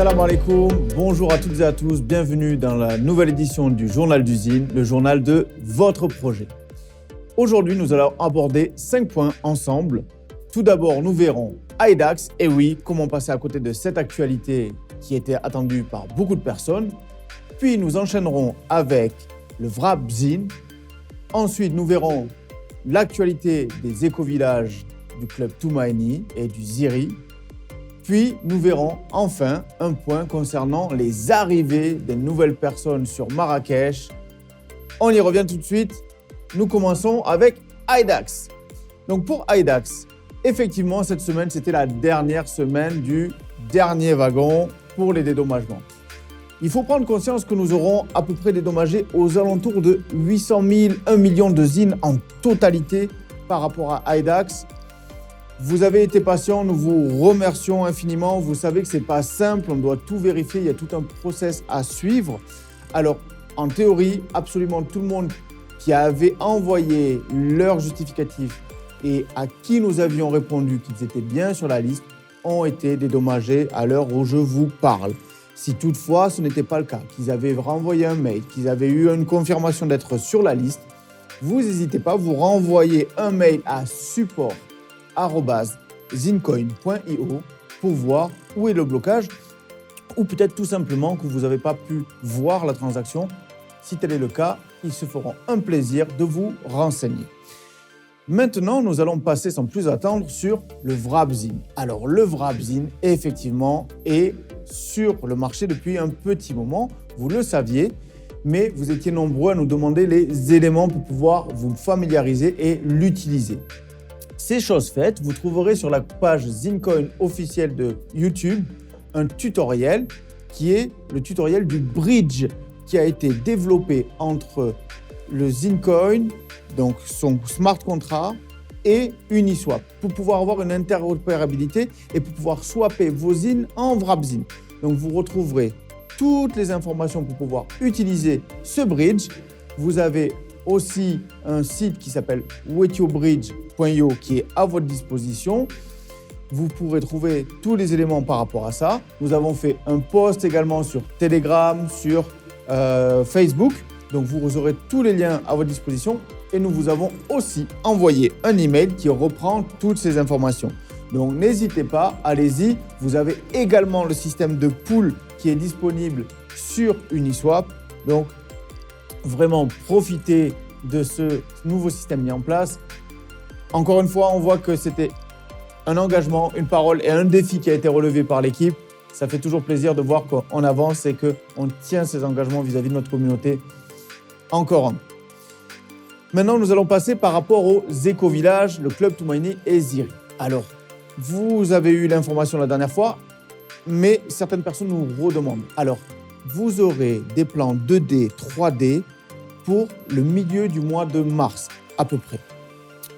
Salam alaikum, bonjour à toutes et à tous, bienvenue dans la nouvelle édition du Journal d'usine, le journal de votre projet. Aujourd'hui, nous allons aborder 5 points ensemble. Tout d'abord, nous verrons IDAX, et oui, comment passer à côté de cette actualité qui était attendue par beaucoup de personnes. Puis nous enchaînerons avec le Vrabzine. Ensuite, nous verrons l'actualité des éco-villages du club Toumaïni et du Ziri. Puis, nous verrons enfin un point concernant les arrivées des nouvelles personnes sur Marrakech. On y revient tout de suite. Nous commençons avec IDAX. Donc pour IDAX, effectivement, cette semaine, c'était la dernière semaine du dernier wagon pour les dédommagements. Il faut prendre conscience que nous aurons à peu près dédommagé aux alentours de 800 000, 1 million de zines en totalité par rapport à IDAX. Vous avez été patient, nous vous remercions infiniment. Vous savez que ce n'est pas simple, on doit tout vérifier, il y a tout un process à suivre. Alors, en théorie, absolument tout le monde qui avait envoyé leur justificatif et à qui nous avions répondu qu'ils étaient bien sur la liste ont été dédommagés à l'heure où je vous parle. Si toutefois ce n'était pas le cas, qu'ils avaient renvoyé un mail, qu'ils avaient eu une confirmation d'être sur la liste, vous n'hésitez pas, vous renvoyez un mail à support@zincoin.io pour voir où est le blocage ou peut-être tout simplement que vous n'avez pas pu voir la transaction. Si tel est le cas, ils se feront un plaisir de vous renseigner. Maintenant, nous allons passer sans plus attendre sur le Vrabzine. Alors, le Vrabzine, effectivement, est sur le marché depuis un petit moment. Vous le saviez, mais vous étiez nombreux à nous demander les éléments pour pouvoir vous familiariser et l'utiliser. C'est chose faite, vous trouverez sur la page Zincoin officielle de YouTube un tutoriel qui est le tutoriel du bridge qui a été développé entre le Zincoin, donc son smart contract, et Uniswap pour pouvoir avoir une interopérabilité et pour pouvoir swapper vos zines en Vrabzine. Donc vous retrouverez toutes les informations pour pouvoir utiliser ce bridge. Vous avez aussi un site qui s'appelle wetiobridge.io qui est à votre disposition. Vous pourrez trouver tous les éléments par rapport à ça. Nous avons fait un post également sur Telegram, sur Facebook. Donc vous aurez tous les liens à votre disposition et nous vous avons aussi envoyé un email qui reprend toutes ces informations. Donc n'hésitez pas, allez-y. Vous avez également le système de pool qui est disponible sur Uniswap. Donc vraiment profitez de ce nouveau système mis en place. Encore une fois, on voit que c'était un engagement, une parole et un défi qui a été relevé par l'équipe. Ça fait toujours plaisir de voir qu'on avance et qu'on tient ses engagements vis-à-vis de notre communauté. Encore un. Maintenant, nous allons passer par rapport aux éco-villages, le club Toumaïni et Ziri. Alors, vous avez eu l'information la dernière fois, mais certaines personnes nous redemandent. Alors, vous aurez des plans 2D, 3D pour le milieu du mois de mars, à peu près.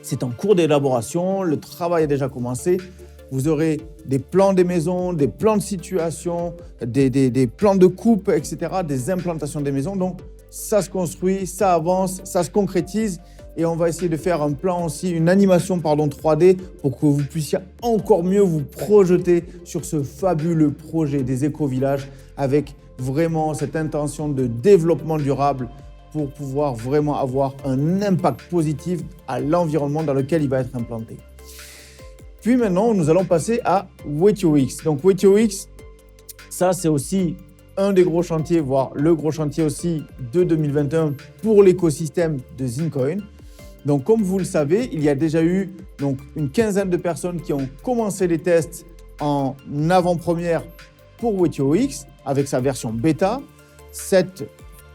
C'est en cours d'élaboration, le travail a déjà commencé. Vous aurez des plans des maisons, des plans de situation, des plans de coupe, etc., des implantations des maisons. Donc, ça se construit, ça avance, ça se concrétise et on va essayer de faire un plan aussi, une animation 3D pour que vous puissiez encore mieux vous projeter sur ce fabuleux projet des éco-villages avec vraiment cette intention de développement durable pour pouvoir vraiment avoir un impact positif à l'environnement dans lequel il va être implanté. Puis maintenant, nous allons passer à WetioX. Donc WetioX, ça c'est aussi un des gros chantiers, voire le gros chantier aussi de 2021 pour l'écosystème de Zincoin. Donc comme vous le savez, il y a déjà eu donc, une quinzaine de personnes qui ont commencé les tests en avant-première pour WetioX avec sa version bêta. Cette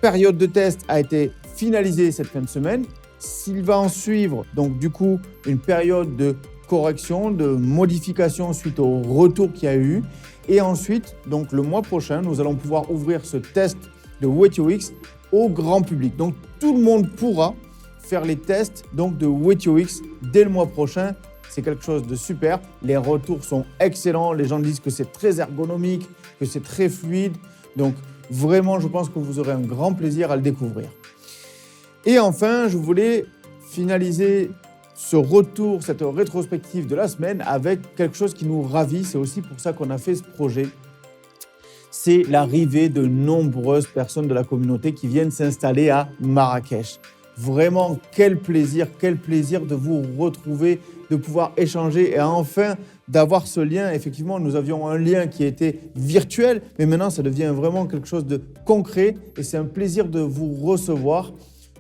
période de test a été finalisée cette fin de semaine. S'il va en suivre donc du coup une période de correction, de modification suite au retour qu'il y a eu. Et ensuite, donc le mois prochain, nous allons pouvoir ouvrir ce test de WetioX au grand public. Donc tout le monde pourra faire les tests donc, de WetioX dès le mois prochain. C'est quelque chose de super. Les retours sont excellents. Les gens disent que c'est très ergonomique, que c'est très fluide. Donc vraiment, je pense que vous aurez un grand plaisir à le découvrir. Et enfin, je voulais finaliser ce retour, cette rétrospective de la semaine avec quelque chose qui nous ravit. C'est aussi pour ça qu'on a fait ce projet. c'est l'arrivée de nombreuses personnes de la communauté qui viennent s'installer à Marrakech. Vraiment, quel plaisir de vous retrouver, de pouvoir échanger et enfin d'avoir ce lien. Effectivement, nous avions un lien qui était virtuel, mais maintenant, ça devient vraiment quelque chose de concret et c'est un plaisir de vous recevoir.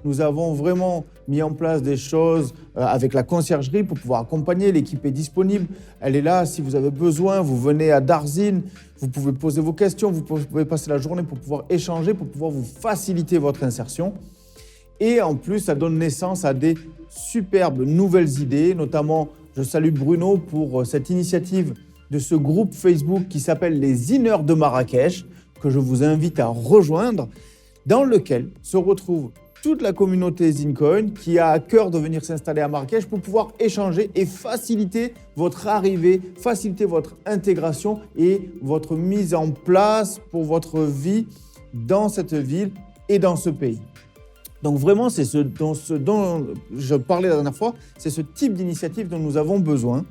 Nous avons vraiment mis en place des choses avec la conciergerie pour pouvoir accompagner. L'équipe est disponible, elle est là. Si vous avez besoin, vous venez à Darzine, vous pouvez poser vos questions, vous pouvez passer la journée pour pouvoir échanger, pour pouvoir vous faciliter votre insertion. Et en plus, ça donne naissance à des superbes nouvelles idées. Notamment, je salue Bruno pour cette initiative de ce groupe Facebook qui s'appelle les Inners de Marrakech, que je vous invite à rejoindre, dans lequel se retrouve toute la communauté Zincoin qui a à cœur de venir s'installer à Marrakech pour pouvoir échanger et faciliter votre arrivée, faciliter votre intégration et votre mise en place pour votre vie dans cette ville et dans ce pays. Donc vraiment, c'est ce dont je parlais la dernière fois, c'est ce type d'initiative dont nous avons besoin.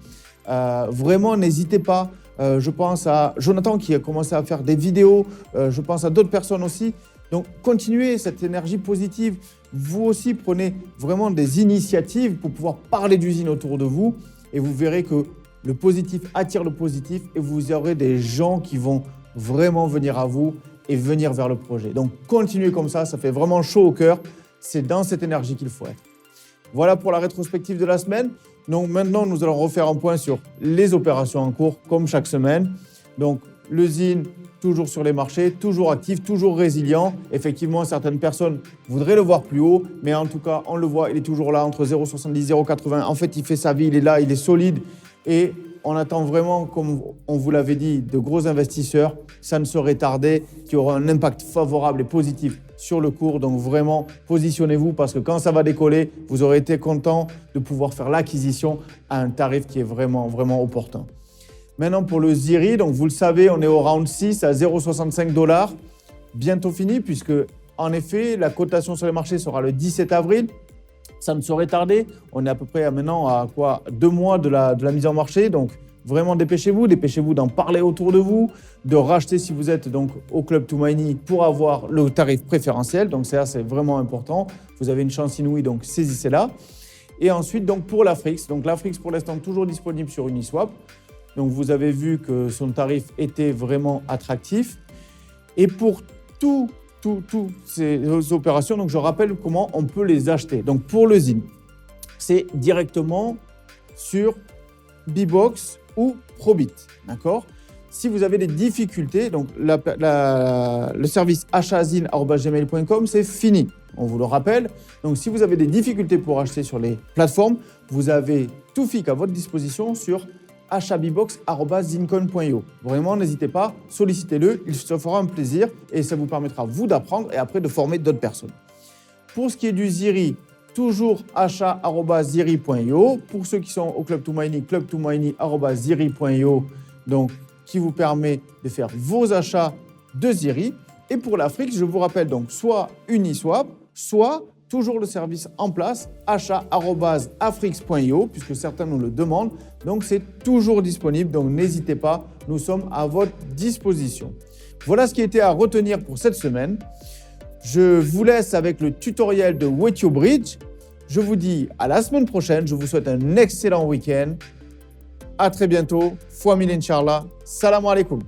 Vraiment, n'hésitez pas. Je pense à Jonathan qui a commencé à faire des vidéos. Je pense à d'autres personnes aussi. Donc, continuez cette énergie positive. Vous aussi, prenez vraiment des initiatives pour pouvoir parler d'usine autour de vous et vous verrez que le positif attire le positif et vous aurez des gens qui vont vraiment venir à vous et venir vers le projet. Donc, continuez comme ça fait vraiment chaud au cœur. C'est dans cette énergie qu'il faut être. Voilà pour la rétrospective de la semaine. Donc, maintenant, nous allons refaire un point sur les opérations en cours, comme chaque semaine. Donc, l'usine, toujours sur les marchés, toujours actif, toujours résilient. Effectivement, certaines personnes voudraient le voir plus haut, mais en tout cas, on le voit, il est toujours là, entre 0,70 et 0,80. En fait, il fait sa vie, il est là, il est solide. Et on attend vraiment, comme on vous l'avait dit, de gros investisseurs. Ça ne saurait tarder, qui aura un impact favorable et positif sur le cours. Donc vraiment, positionnez-vous parce que quand ça va décoller, vous aurez été content de pouvoir faire l'acquisition à un tarif qui est vraiment, vraiment opportun. Maintenant, pour le ZIRI, donc vous le savez, on est au round 6 à 0,65 $. Bientôt fini puisque, en effet, la cotation sur les marchés sera le 17 avril. Ça ne saurait tarder. On est à peu près maintenant à 2 mois de la mise en marché. Donc, vraiment, dépêchez-vous d'en parler autour de vous, de racheter si vous êtes donc au Club Toumaïni pour avoir le tarif préférentiel. Donc, ça, c'est vraiment important. Vous avez une chance inouïe, donc saisissez-la. Et ensuite, donc, pour l'Afrix. Donc, l'Afrix, pour l'instant, toujours disponible sur Uniswap. Donc, vous avez vu que son tarif était vraiment attractif. Et pour toutes ces opérations, donc je rappelle comment on peut les acheter. Donc, pour le ZIN, c'est directement sur Bbox ou Probit, d'accord ? Si vous avez des difficultés, donc le service achat@zin@gmail.com, c'est fini. On vous le rappelle. Donc, si vous avez des difficultés pour acheter sur les plateformes, vous avez Toufik à votre disposition sur achatbbox@zincoin.io. Vraiment, n'hésitez pas, sollicitez-le, il se fera un plaisir et ça vous permettra, vous, d'apprendre et après de former d'autres personnes. Pour ce qui est du ZIRI, toujours achat@ziri.io. Pour ceux qui sont au Club Toumaïni, clubtoumaïni@ziri.io, donc qui vous permet de faire vos achats de ZIRI. Et pour l'Afrique, je vous rappelle donc soit Uniswap, soit toujours le service en place, achat@afrix.io, puisque certains nous le demandent. Donc, c'est toujours disponible. Donc, n'hésitez pas, nous sommes à votre disposition. Voilà ce qui était à retenir pour cette semaine. Je vous laisse avec le tutoriel de Wetio Bridge. Je vous dis à la semaine prochaine. Je vous souhaite un excellent week-end. À très bientôt. Fois mille, Inch'Allah. Salam alaikum.